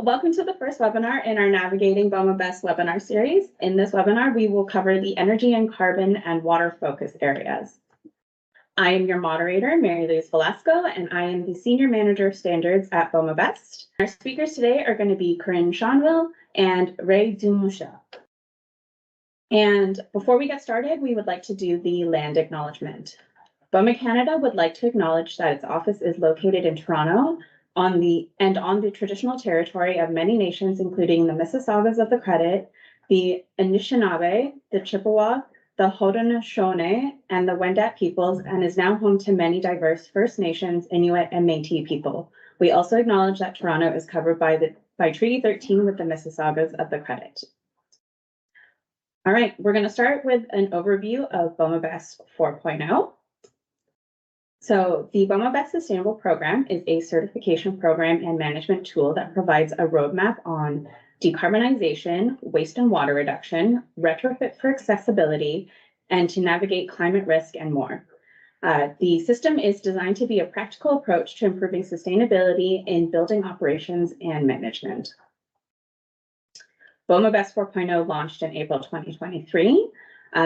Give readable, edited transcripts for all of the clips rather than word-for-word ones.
welcome to the first webinar in our Navigating BOMA Best webinar series. In this webinar, we will cover the energy and carbon and water focus areas. I am your moderator, Mary Louise Velasco, and I am the Senior Manager of Standards at BOMA Best. Our speakers today are going to be Corinne Shonville and Ray Dumusha. And before we get started, we would like to do the land acknowledgement. BOMA Canada would like to acknowledge that its office is located in Toronto on the traditional territory of many nations, including the Mississaugas of the Credit, the Anishinaabe, the Chippewa, the Haudenosaunee, and the Wendat peoples, and is now home to many diverse First Nations, Inuit, and Métis people. We also acknowledge that Toronto is covered by Treaty 13 with the Mississaugas of the Credit. All right, we're going to start with an overview of BOMA Best 4.0. So the BOMA Best Sustainable Program is a certification program and management tool that provides a roadmap on decarbonization, waste and water reduction, retrofit for accessibility, and to navigate climate risk and more. The system is designed to be a practical approach to improving sustainability in building operations and management. BOMA Best 4.0 launched in April 2023.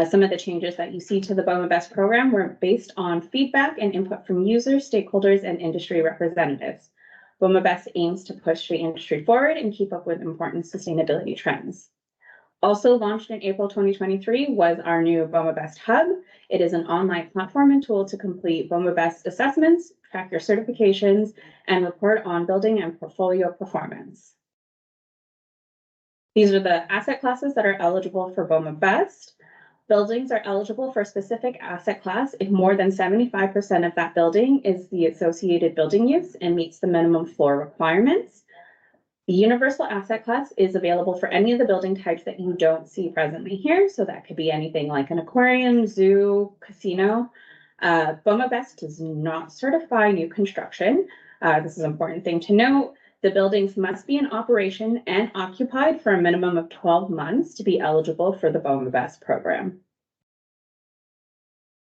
Some of the changes that you see to the BOMA Best program were based on feedback and input from users, stakeholders, and industry representatives. BOMA Best aims to push the industry forward and keep up with important sustainability trends. Also launched in April 2023 was our new BOMA Best Hub. It is an online platform and tool to complete BOMA Best assessments, track your certifications, and report on building and portfolio performance. These are the asset classes that are eligible for BOMA Best. Buildings are eligible for a specific asset class if more than 75% of that building is the associated building use and meets the minimum floor requirements. The universal asset class is available for any of the building types that you don't see presently here. So that could be anything like an aquarium, zoo, casino. BOMA Best does not certify new construction. This is an important thing to note. The buildings must be in operation and occupied for a minimum of 12 months to be eligible for the BOMA Best program.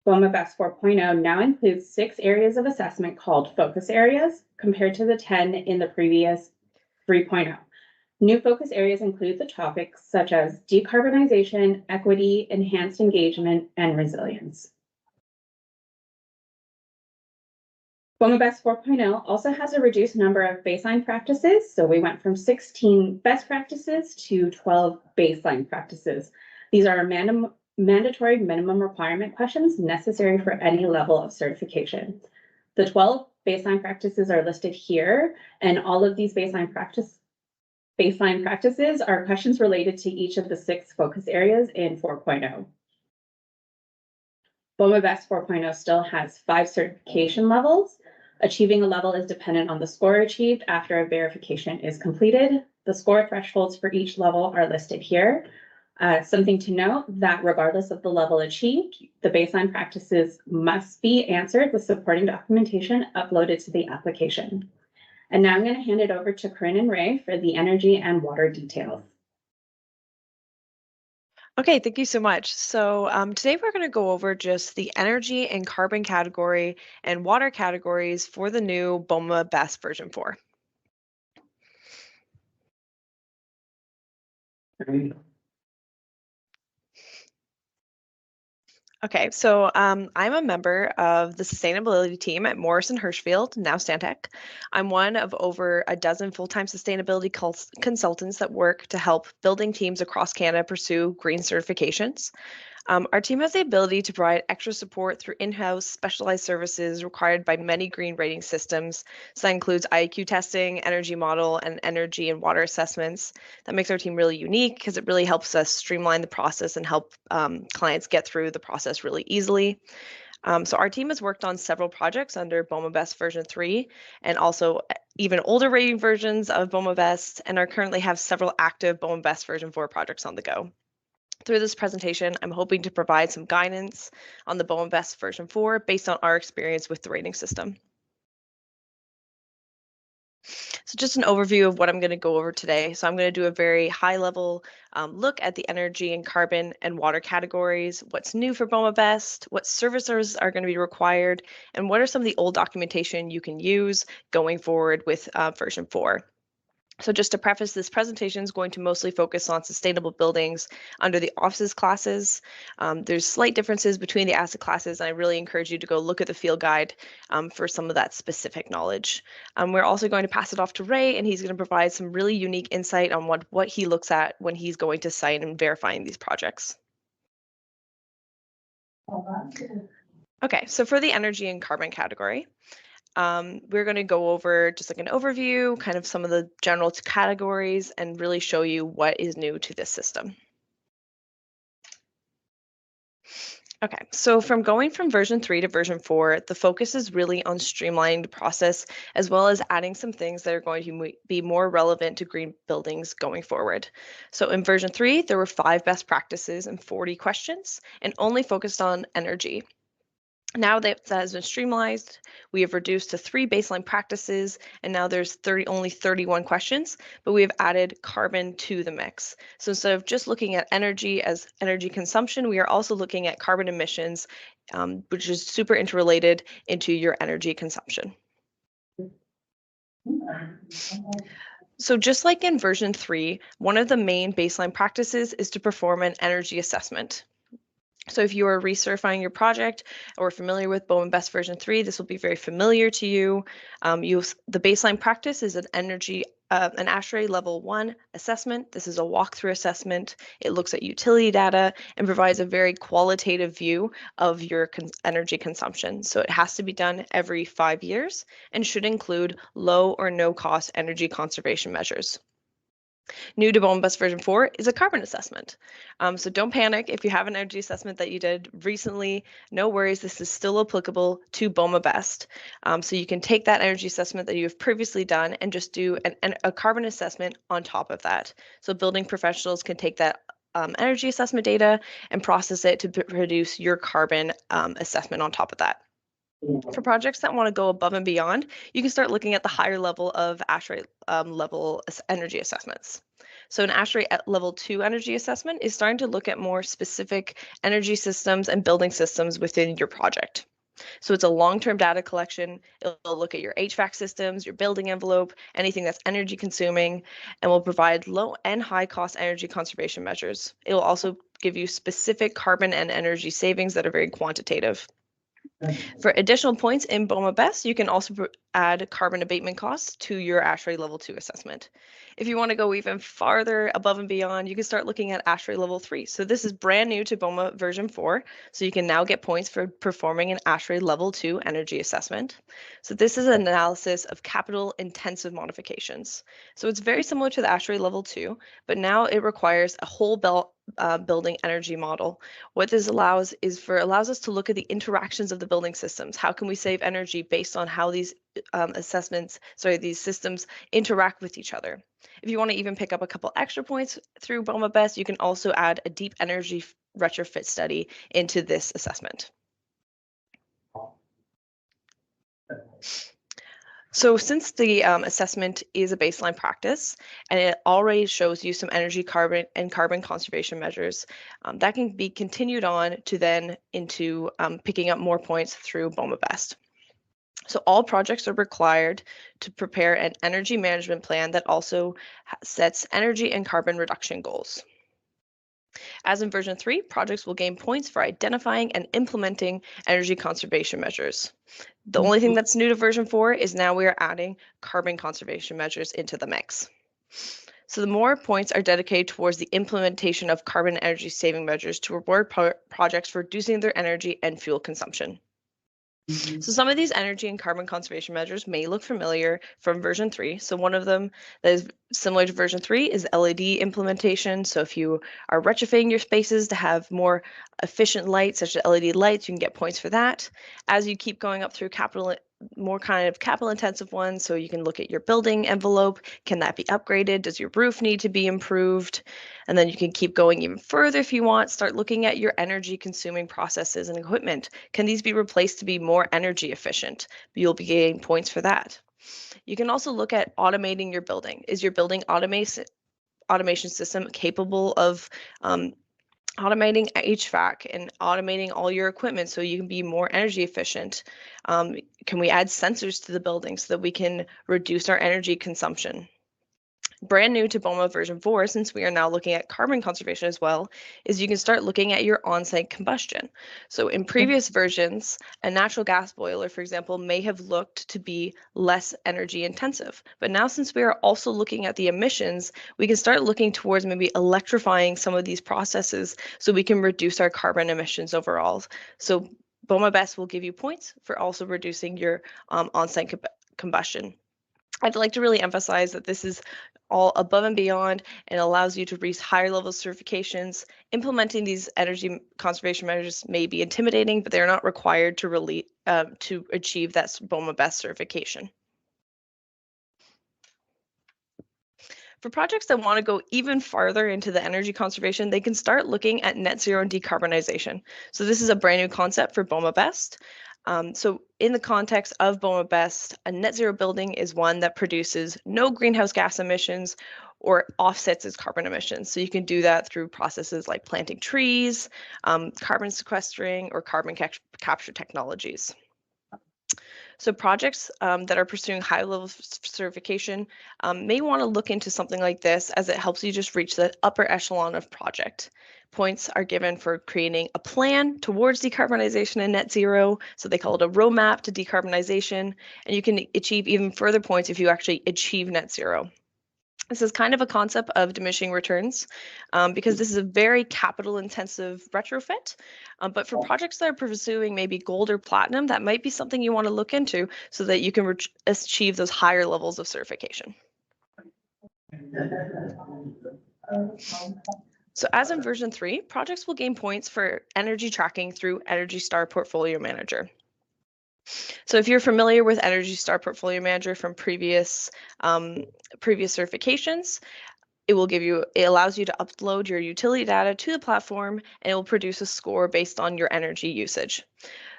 BOMA Best 4.0 now includes 6 areas of assessment called focus areas, compared to the 10 in the previous 3.0. New focus areas include the topics such as decarbonization, equity, enhanced engagement, and resilience. BOMA Best 4.0 also has a reduced number of baseline practices. So we went from 16 best practices to 12 baseline practices. These are mandatory minimum requirement questions necessary for any level of certification. The 12 baseline practices are listed here, and all of these baseline practices are questions related to each of the 6 focus areas in 4.0. BOMA Best 4.0 still has 5 certification levels. Achieving a level is dependent on the score achieved after a verification is completed. The score thresholds for each level are listed here. Something to note that regardless of the level achieved, the baseline practices must be answered with supporting documentation uploaded to the application. And now I'm going to hand it over to Corinne and Ray for the energy and water details. Okay, thank you so much. So today we're going to go over just the energy and carbon category and water categories for the new BOMA Best version 4. Okay, so I'm a member of the sustainability team at Morrison Hershfield, now Stantec. I'm one of over a dozen full-time sustainability consultants that work to help building teams across Canada pursue green certifications. Our team has the ability to provide extra support through in-house specialized services required by many green rating systems. So that includes IAQ testing, energy model, and energy and water assessments. That makes our team really unique because it really helps us streamline the process and help clients get through the process really easily. So our team has worked on several projects under BOMA Best version 3 and also even older rating versions of BOMA Best, and are currently have several active BOMA Best version 4 projects on the go. Through this presentation, I'm hoping to provide some guidance on the BOMA Best version 4 based on our experience with the rating system. So just an overview of what I'm going to go over today. So I'm going to do a very high level look at the energy and carbon and water categories, what's new for BOMA Best, what services are going to be required, and what are some of the old documentation you can use going forward with version 4. So just to preface, this presentation is going to mostly focus on sustainable buildings under the offices classes. There's slight differences between the asset classes, and I really encourage you to go look at the field guide for some of that specific knowledge. We're also going to pass it off to Ray, and he's going to provide some really unique insight on what he looks at when he's going to site and verifying these projects. Okay, so for the energy and carbon category, we're going to go over just like an overview, kind of some of the general categories, and really show you what is new to this system. Okay, so going from version 3 to version 4, the focus is really on streamlining the process, as well as adding some things that are going to be more relevant to green buildings going forward. So in version 3, there were 5 best practices and 40 questions, and only focused on energy. Now that has been streamlined, we have reduced to 3 baseline practices, and now there's only 31 questions, but we have added carbon to the mix. So instead of just looking at energy as energy consumption, we are also looking at carbon emissions, which is super interrelated into your energy consumption. So just like in version 3, one of the main baseline practices is to perform an energy assessment. So if you are recertifying your project or familiar with BOMA Best version 3, this will be very familiar to you. The baseline practice is an ASHRAE level 1 assessment. This is a walkthrough assessment. It looks at utility data and provides a very qualitative view of your energy consumption. So it has to be done every 5 years and should include low or no cost energy conservation measures. New to BOMA Best version 4 is a carbon assessment. So don't panic if you have an energy assessment that you did recently. No worries, this is still applicable to BOMA Best. So you can take that energy assessment that you have previously done and just do a carbon assessment on top of that. So building professionals can take that energy assessment data and process it to produce your carbon assessment on top of that. For projects that want to go above and beyond, you can start looking at the higher level of ASHRAE level energy assessments. So an ASHRAE at level 2 energy assessment is starting to look at more specific energy systems and building systems within your project. So it's a long-term data collection. It'll look at your HVAC systems, your building envelope, anything that's energy consuming, and will provide low and high cost energy conservation measures. It will also give you specific carbon and energy savings that are very quantitative. For additional points in BOMA Best, you can also add carbon abatement costs to your ASHRAE Level 2 assessment. If you want to go even farther above and beyond, you can start looking at ASHRAE Level 3. So this is brand new to BOMA version 4, so you can now get points for performing an ASHRAE Level 2 energy assessment. So this is an analysis of capital intensive modifications. So it's very similar to the ASHRAE Level 2, but now it requires a whole building energy model. What this allows us to look at the interactions of the building systems. How can we save energy based on how these these systems interact with each other? If you want to even pick up a couple extra points through BOMA Best, you can also add a deep energy retrofit study into this assessment. So since the assessment is a baseline practice and it already shows you some energy, carbon, and carbon conservation measures, that can be continued on to then into picking up more points through BOMA Best. So all projects are required to prepare an energy management plan that also sets energy and carbon reduction goals. As in version 3, projects will gain points for identifying and implementing energy conservation measures. The only thing that's new to version 4 is now we are adding carbon conservation measures into the mix. So the more points are dedicated towards the implementation of carbon energy saving measures to reward projects for reducing their energy and fuel consumption. So some of these energy and carbon conservation measures may look familiar from version 3. So one of them that is similar to version 3 is LED implementation. So if you are retrofitting your spaces to have more efficient lights, such as LED lights, you can get points for that. As you keep going up through more kind of capital intensive ones, so you can look at your building envelope. Can that be upgraded? Does your roof need to be improved? And then you can keep going even further if you want. Start looking at your energy consuming processes and equipment. Can these be replaced to be more energy efficient? You'll be getting points for that. You can also look at automating your building. Is your building automation system capable of automating HVAC and automating all your equipment so you can be more energy efficient? Can we add sensors to the building so that we can reduce our energy consumption? Brand new to BOMA version 4, since we are now looking at carbon conservation as well, is you can start looking at your on-site combustion. So in previous versions, a natural gas boiler, for example, may have looked to be less energy intensive. But now, since we are also looking at the emissions, we can start looking towards maybe electrifying some of these processes so we can reduce our carbon emissions overall. So BOMA Best will give you points for also reducing your on-site combustion. I'd like to really emphasize that this is all above and beyond and allows you to reach higher level certifications. Implementing these energy conservation measures may be intimidating, but they're not required to achieve that BOMA Best certification. For projects that want to go even farther into the energy conservation, they can start looking at net zero and decarbonization. So this is a brand new concept for BOMA Best. So in the context of BOMA Best, a net zero building is one that produces no greenhouse gas emissions or offsets its carbon emissions. So you can do that through processes like planting trees, carbon sequestering, or carbon capture technologies. So projects that are pursuing high level certification may want to look into something like this, as it helps you just reach the upper echelon of project. Points are given for creating a plan towards decarbonization and net zero. So they call it a roadmap to decarbonization, and you can achieve even further points if you actually achieve net zero. This is kind of a concept of diminishing returns because this is a very capital intensive retrofit. But for projects that are pursuing maybe gold or platinum, that might be something you want to look into so that you can achieve those higher levels of certification. So as in version 3, projects will gain points for energy tracking through Energy Star Portfolio Manager. So if you're familiar with Energy Star Portfolio Manager from previous certifications, it allows you to upload your utility data to the platform, and it will produce a score based on your energy usage.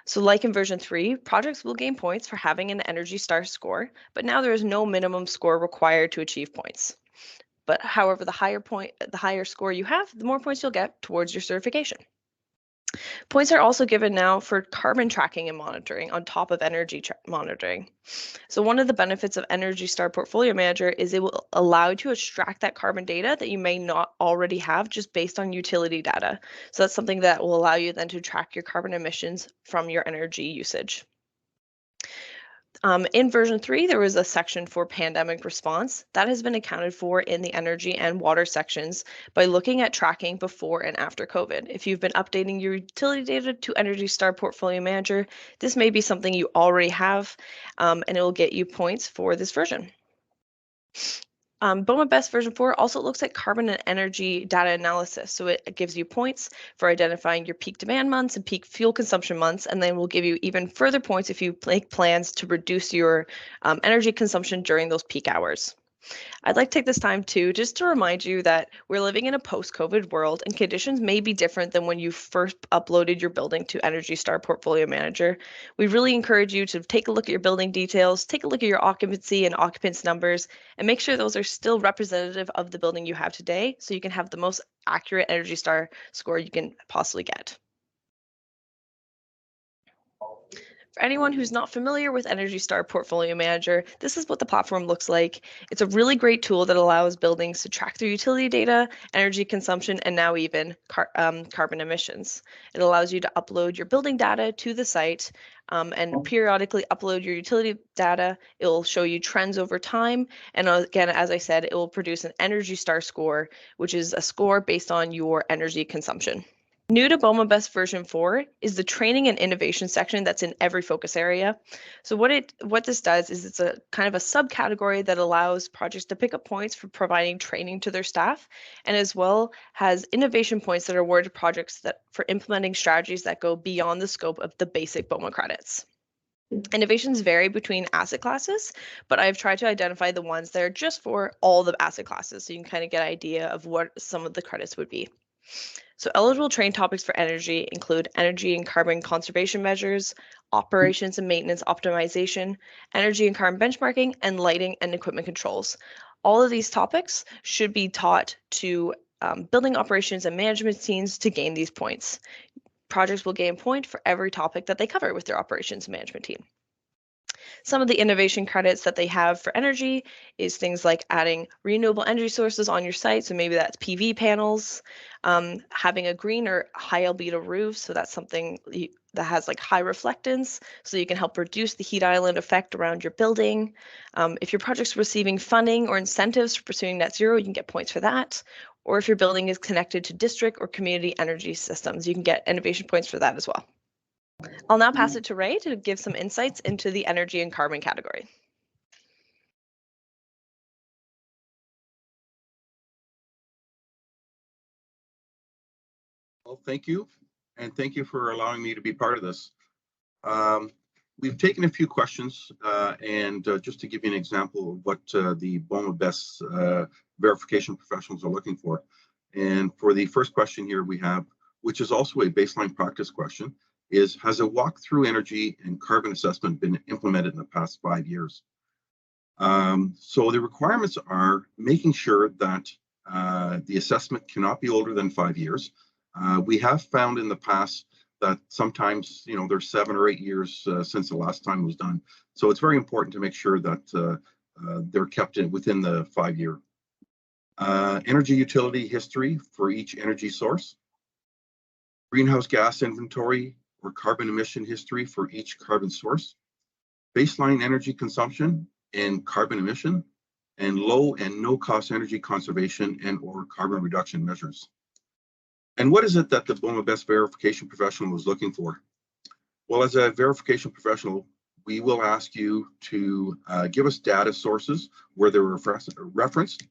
So like in version 3, projects will gain points for having an Energy Star score, but now there is no minimum score required to achieve points. But however, the higher score you have, the more points you'll get towards your certification. Points are also given now for carbon tracking and monitoring on top of energy monitoring. So one of the benefits of Energy Star Portfolio Manager is it will allow you to extract that carbon data that you may not already have just based on utility data. So that's something that will allow you then to track your carbon emissions from your energy usage. In version 3, there was a section for pandemic response that has been accounted for in the energy and water sections by looking at tracking before and after COVID. If you've been updating your utility data to Energy Star Portfolio Manager, this may be something you already have, and it will get you points for this version. BOMA Best version 4 also looks at carbon and energy data analysis. So it gives you points for identifying your peak demand months and peak fuel consumption months, and then will give you even further points if you make plans to reduce your energy consumption during those peak hours. I'd like to take this time too, just to remind you that we're living in a post-COVID world and conditions may be different than when you first uploaded your building to Energy Star Portfolio Manager. We really encourage you to take a look at your building details, take a look at your occupancy and occupants numbers, and make sure those are still representative of the building you have today so you can have the most accurate Energy Star score you can possibly get. For anyone who's not familiar with Energy Star Portfolio Manager, this is what the platform looks like. It's a really great tool that allows buildings to track their utility data, energy consumption, and now even carbon emissions. It allows you to upload your building data to the site and periodically upload your utility data. It will show you trends over time. And again, as I said, it will produce an Energy Star score, which is a score based on your energy consumption. New to BOMA Best version 4 is the training and innovation section that's in every focus area. So what this does is it's a kind of a subcategory that allows projects to pick up points for providing training to their staff, and as well has innovation points that are awarded to projects that for implementing strategies that go beyond the scope of the basic BOMA credits. Innovations vary between asset classes, but I've tried to identify the ones that are just for all the asset classes, so you can kind of get an idea of what some of the credits would be. So eligible train topics for energy include energy and carbon conservation measures, operations and maintenance optimization, energy and carbon benchmarking, and lighting and equipment controls. All of these topics should be taught to building operations and management teams to gain these points. Projects will gain a point for every topic that they cover with their operations management team. Some of the innovation credits that they have for energy is things like adding renewable energy sources on your site. So maybe that's PV panels, having a green or high albedo roof. So that's something that has like high reflectance, so you can help reduce the heat island effect around your building. If your project's receiving funding or incentives for pursuing net zero, you can get points for that. Or if your building is connected to district or community energy systems, you can get innovation points for that as well. I'll now pass it to Ray to give some insights into the energy and carbon category. Well, thank you, and thank you for allowing me to be part of this. We've taken a few questions, and just to give you an example of what the BOMA BEST verification professionals are looking for. And for the first question here we have, which is also a baseline practice question, is has a walkthrough energy and carbon assessment been implemented in the past 5 years? So the requirements are making sure that the assessment cannot be older than 5 years. We have found in the past that sometimes, there's 7 or 8 years since the last time it was done. So it's very important to make sure that they're kept within the 5-year. Energy utility history for each energy source. Greenhouse gas inventory or carbon emission history for each carbon source. Baseline energy consumption and carbon emission, and low and no cost energy conservation and or carbon reduction measures. And what is it that the BOMA BEST verification professional was looking for? Well, as a verification professional, we will ask you to give us data sources where they were referenced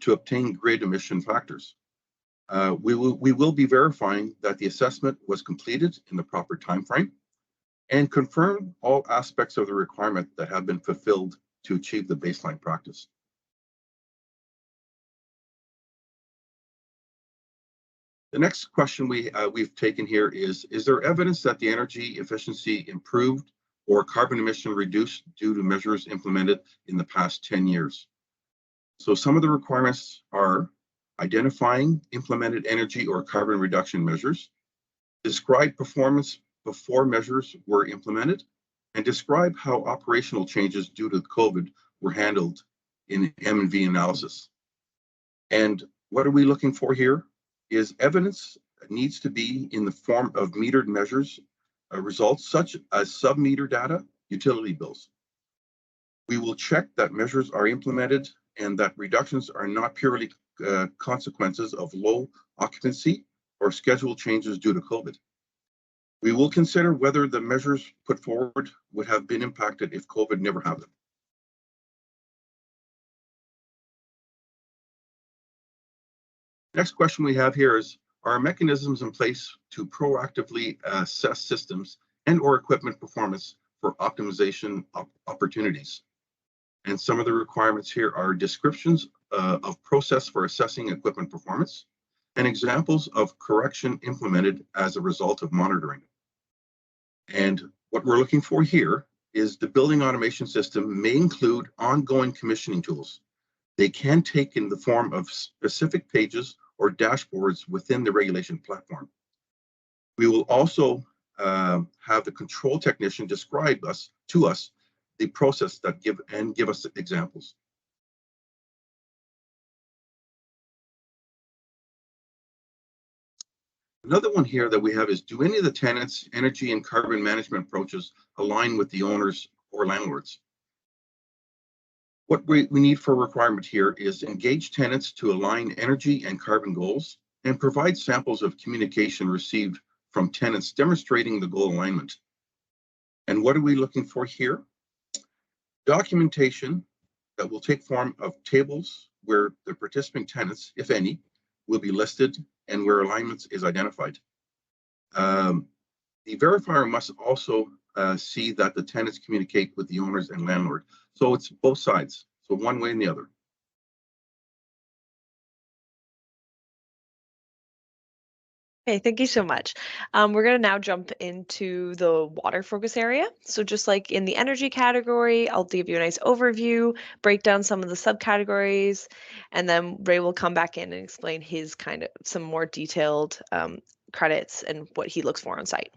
to obtain grid emission factors. We will be verifying that the assessment was completed in the proper time frame and confirm all aspects of the requirement that have been fulfilled to achieve the baseline practice. The next question we've taken here is there evidence that the energy efficiency improved or carbon emission reduced due to measures implemented in the past 10 years? So some of the requirements are identifying implemented energy or carbon reduction measures, describe performance before measures were implemented, and describe how operational changes due to COVID were handled in M&V analysis. And what are we looking for here? Is evidence needs to be in the form of metered measures, results such as sub-meter data, utility bills. We will check that measures are implemented and that reductions are not purely consequences of low occupancy or schedule changes due to COVID. We will consider whether the measures put forward would have been impacted if COVID never happened. Next question we have here is, are mechanisms in place to proactively assess systems and or equipment performance for optimization opportunities? And some of the requirements here are descriptions of process for assessing equipment performance and examples of correction implemented as a result of monitoring. And what we're looking for here is the building automation system may include ongoing commissioning tools. They can take in the form of specific pages or dashboards within the regulation platform. We will also have the control technician describe to us the process that give us examples. Another one here that we have is, do any of the tenants' energy and carbon management approaches align with the owners or landlords? What we need for a requirement here is engage tenants to align energy and carbon goals and provide samples of communication received from tenants demonstrating the goal alignment. And what are we looking for here? Documentation that will take form of tables where the participating tenants, if any, will be listed and where alignments is identified. The verifier must also see that the tenants communicate with the owners and landlord. So it's both sides, so one way and the other. Okay, thank you so much. We're going to now jump into the water focus area. So just like in the energy category, I'll give you a nice overview, break down some of the subcategories, and then Ray will come back in and explain his kind of some more detailed credits and what he looks for on site.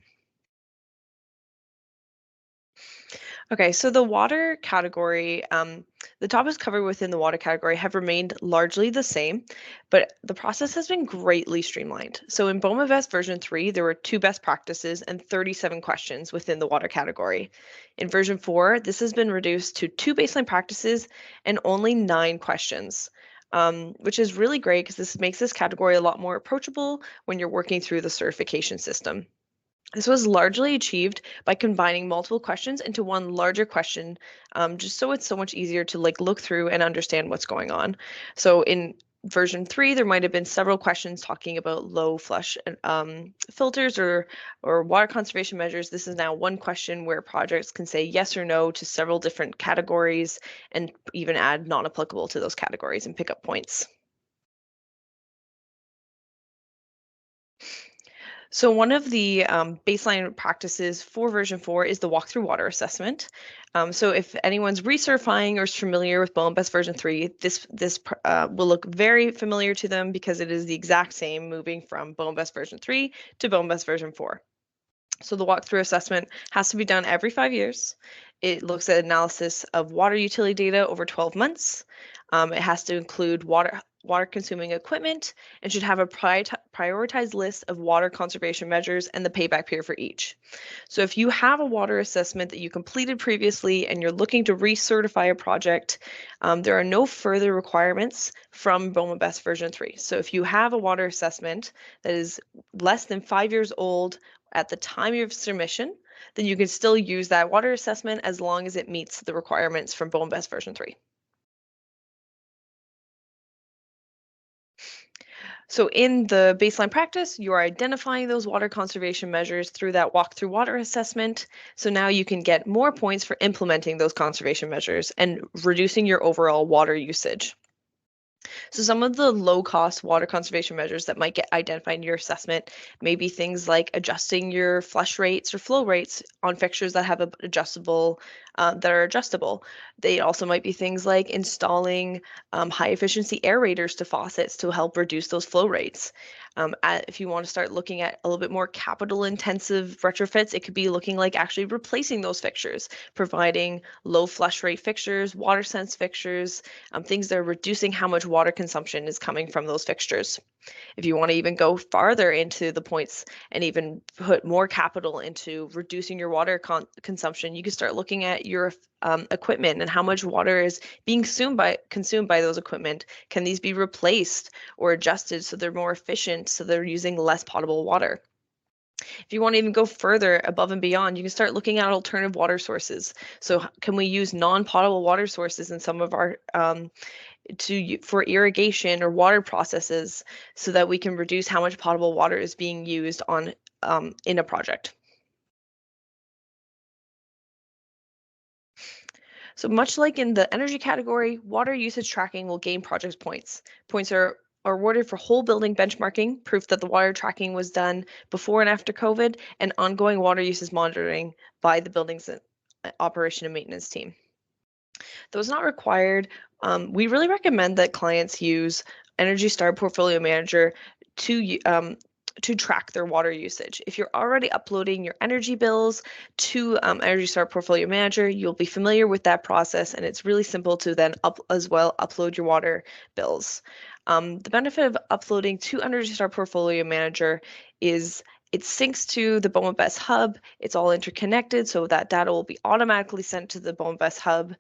Okay, so the water category, the topics covered within the water category have remained largely the same, but the process has been greatly streamlined. So in BOMA Best version 3, there were 2 best practices and 37 questions within the water category. In version 4, this has been reduced to 2 baseline practices and only 9 questions, which is really great because this makes this category a lot more approachable when you're working through the certification system. This was largely achieved by combining multiple questions into one larger question, just so it's so much easier to look through and understand what's going on. So in version 3, there might have been several questions talking about low flush filters or water conservation measures. This is now one question where projects can say yes or no to several different categories and even add non-applicable to those categories and pick up points. So one of the baseline practices for version 4 is the walkthrough water assessment. So if anyone's recertifying or is familiar with BOMA Best version 3, this will look very familiar to them because it is the exact same moving from BOMA Best version 3 to BOMA Best version 4. So the walkthrough assessment has to be done every 5 years. It looks at analysis of water utility data over 12 months. It has to include water consuming equipment and should have a prioritized list of water conservation measures and the payback period for each. So if you have a water assessment that you completed previously and you're looking to recertify a project, there are no further requirements from BOMA Best version 3. So if you have a water assessment that is less than 5 years old at the time of submission, then you can still use that water assessment as long as it meets the requirements from BOMA Best version 3. So in the baseline practice, you are identifying those water conservation measures through that walkthrough water assessment. So now you can get more points for implementing those conservation measures and reducing your overall water usage. So some of the low-cost water conservation measures that might get identified in your assessment may be things like adjusting your flush rates or flow rates on fixtures that have that are adjustable. They also might be things like installing high-efficiency aerators to faucets to help reduce those flow rates. If you want to start looking at a little bit more capital-intensive retrofits, it could be looking like actually replacing those fixtures, providing low flush rate fixtures, water sense fixtures, things that are reducing how much water consumption is coming from those fixtures. If you want to even go farther into the points and even put more capital into reducing your water consumption, you can start looking at your equipment and how much water is being consumed by those equipment. Can these be replaced or adjusted so they're more efficient, so they're using less potable water? If you want to even go further above and beyond, you can start looking at alternative water sources. So can we use non-potable water sources in some of our for irrigation or water processes so that we can reduce how much potable water is being used on in a project? So much like in the energy category, water usage tracking will gain project points. Points are awarded for whole building benchmarking, proof that the water tracking was done before and after COVID, and ongoing water usage monitoring by the building's operation and maintenance team. Though it's not required, we really recommend that clients use Energy Star Portfolio Manager to track their water usage. If you're already uploading your energy bills to Energy Star Portfolio Manager, you'll be familiar with that process, and it's really simple to then upload your water bills. The benefit of uploading to Energy Star Portfolio Manager is it syncs to the BOMA Best Hub. It's all interconnected, so that data will be automatically sent to the BOMA Best Hub.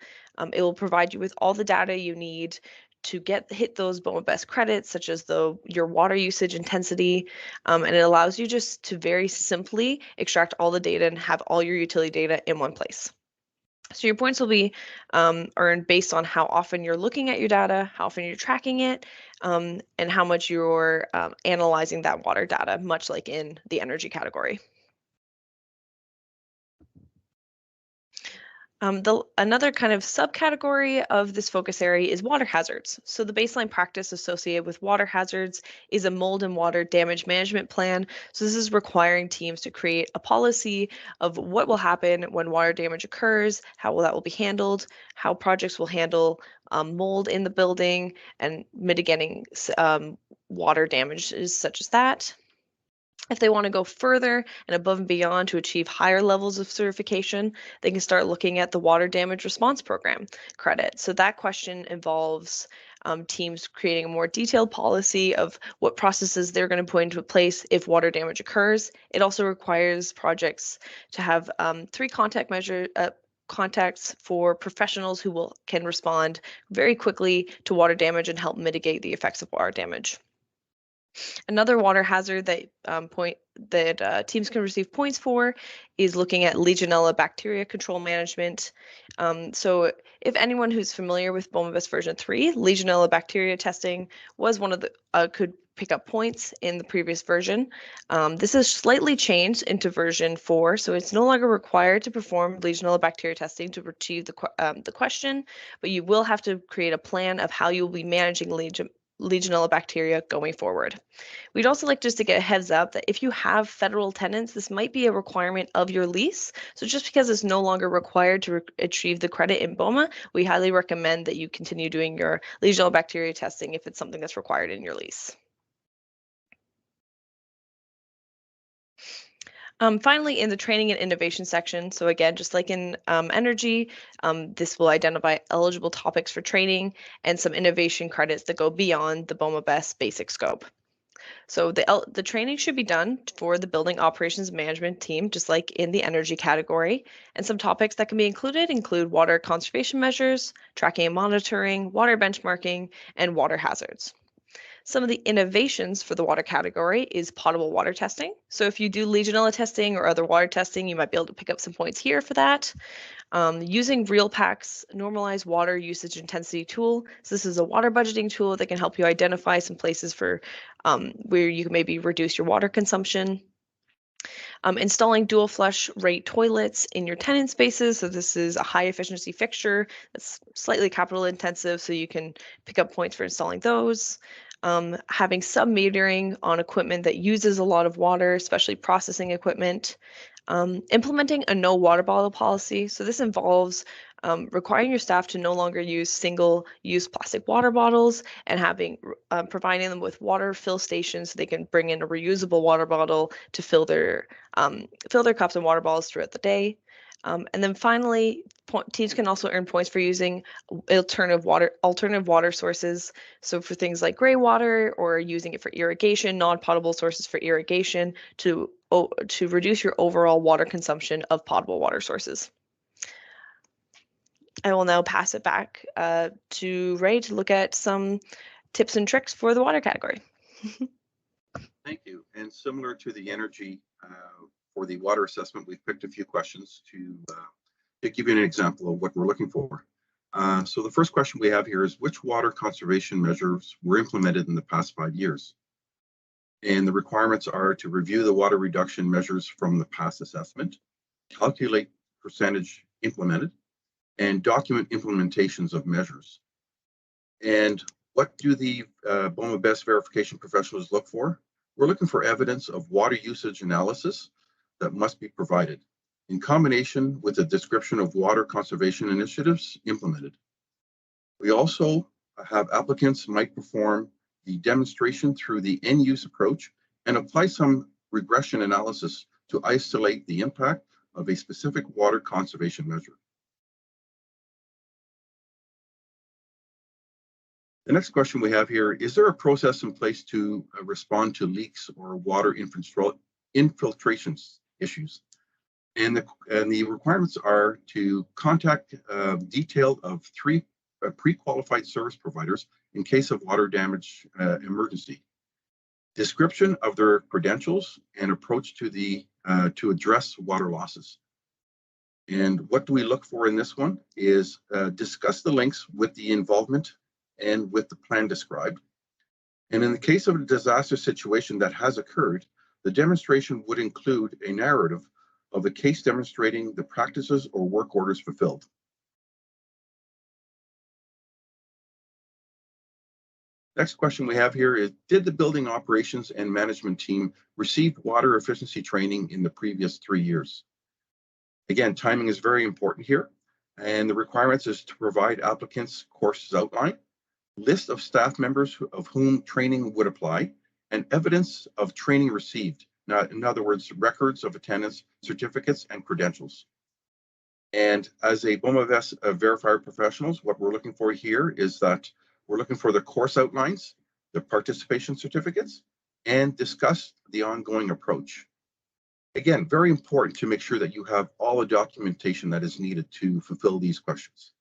It will provide you with all the data you need to hit those BOMA Best credits, such as your water usage intensity, and it allows you just to very simply extract all the data and have all your utility data in one place. So your points will be earned based on how often you're looking at your data, how often you're tracking it, and how much you're analyzing that water data, much like in the energy category. Another kind of subcategory of this focus area is water hazards. So the baseline practice associated with water hazards is a mold and water damage management plan. So this is requiring teams to create a policy of what will happen when water damage occurs, how that will be handled, how projects will handle mold in the building, and mitigating water damages such as that. If they want to go further and above and beyond to achieve higher levels of certification, they can start looking at the Water Damage Response Program credit. So that question involves teams creating a more detailed policy of what processes they're going to put into place if water damage occurs. It also requires projects to have 3 contacts for professionals who can respond very quickly to water damage and help mitigate the effects of water damage. Another water hazard that teams can receive points for is looking at Legionella bacteria control management. So if anyone who's familiar with BOMA Best version 3, Legionella bacteria testing was one of the could pick up points in the previous version. This is slightly changed into version 4, so it's no longer required to perform Legionella bacteria testing to achieve the question, but you will have to create a plan of how you'll be managing Legionella bacteria going forward. We'd also like just to get a heads up that if you have federal tenants, this might be a requirement of your lease. So just because it's no longer required to achieve the credit in BOMA, we highly recommend that you continue doing your Legionella bacteria testing if it's something that's required in your lease. Finally, in the training and innovation section, so again, just like in energy, this will identify eligible topics for training and some innovation credits that go beyond the BOMA Best basic scope. So the training should be done for the building operations management team, just like in the energy category. And some topics that can be include water conservation measures, tracking and monitoring, water benchmarking, and water hazards. Some of the innovations for the water category is potable water testing. So if you do Legionella testing or other water testing, you might be able to pick up some points here for that. Using RealPAC's normalized water usage intensity tool. So this is a water budgeting tool that can help you identify some places for where you can maybe reduce your water consumption. Installing dual flush rate toilets in your tenant spaces. So this is a high efficiency fixture that's slightly capital intensive, so you can pick up points for installing those. Having sub-metering on equipment that uses a lot of water, especially processing equipment. Implementing a no water bottle policy. So this involves requiring your staff to no longer use single-use plastic water bottles and providing them with water fill stations so they can bring in a reusable water bottle to fill their cups and water bottles throughout the day. And then finally, teams can also earn points for using alternative water sources. So for things like gray water or using it for irrigation, non-potable sources for irrigation to reduce your overall water consumption of potable water sources. I will now pass it back to Ray to look at some tips and tricks for the water category. Thank you. And similar to the energy, for the water assessment, we've picked a few questions to give you an example of what we're looking for. So the first question we have here is, which water conservation measures were implemented in the past 5 years? And the requirements are to review the water reduction measures from the past assessment, calculate percentage implemented, and document implementations of measures. And what do the BOMA Best verification professionals look for? We're looking for evidence of water usage analysis that must be provided in combination with a description of water conservation initiatives implemented. We also have applicants might perform the demonstration through the end use approach and apply some regression analysis to isolate the impact of a specific water conservation measure. The next question we have here, is there a process in place to respond to leaks or water infiltration issues? And the requirements are to contact detail of 3 pre-qualified service providers in case of water damage emergency. Description of their credentials and approach to address water losses. And what do we look for in this one is discuss the links with the involvement and with the plan described. And in the case of a disaster situation that has occurred, the demonstration would include a narrative of a case demonstrating the practices or work orders fulfilled. Next question we have here is, did the building operations and management team receive water efficiency training in the previous 3 years? Again, timing is very important here. And the requirements is to provide applicants courses outline, list of staff members of whom training would apply, and evidence of training received In other words, records of attendance, certificates, and credentials. And as a BOMA Best verifier professionals, what we're looking for here is that we're looking for the course outlines, the participation certificates, and discuss the ongoing approach. Again, very important to make sure that you have all the documentation that is needed to fulfill these questions.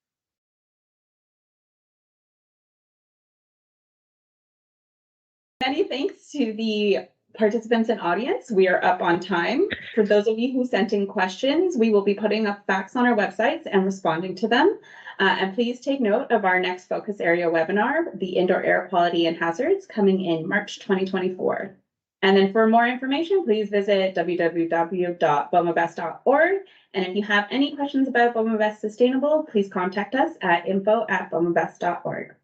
Many thanks to the participants and audience. We are up on time. For those of you who sent in questions, we will be putting up facts on our websites and responding to them. And please take note of our next focus area webinar, the Indoor Air Quality and Hazards, coming in March 2024. And then for more information, please visit www.bomabest.org. And if you have any questions about BOMA Best Sustainable, please contact us at info@bomabest.org.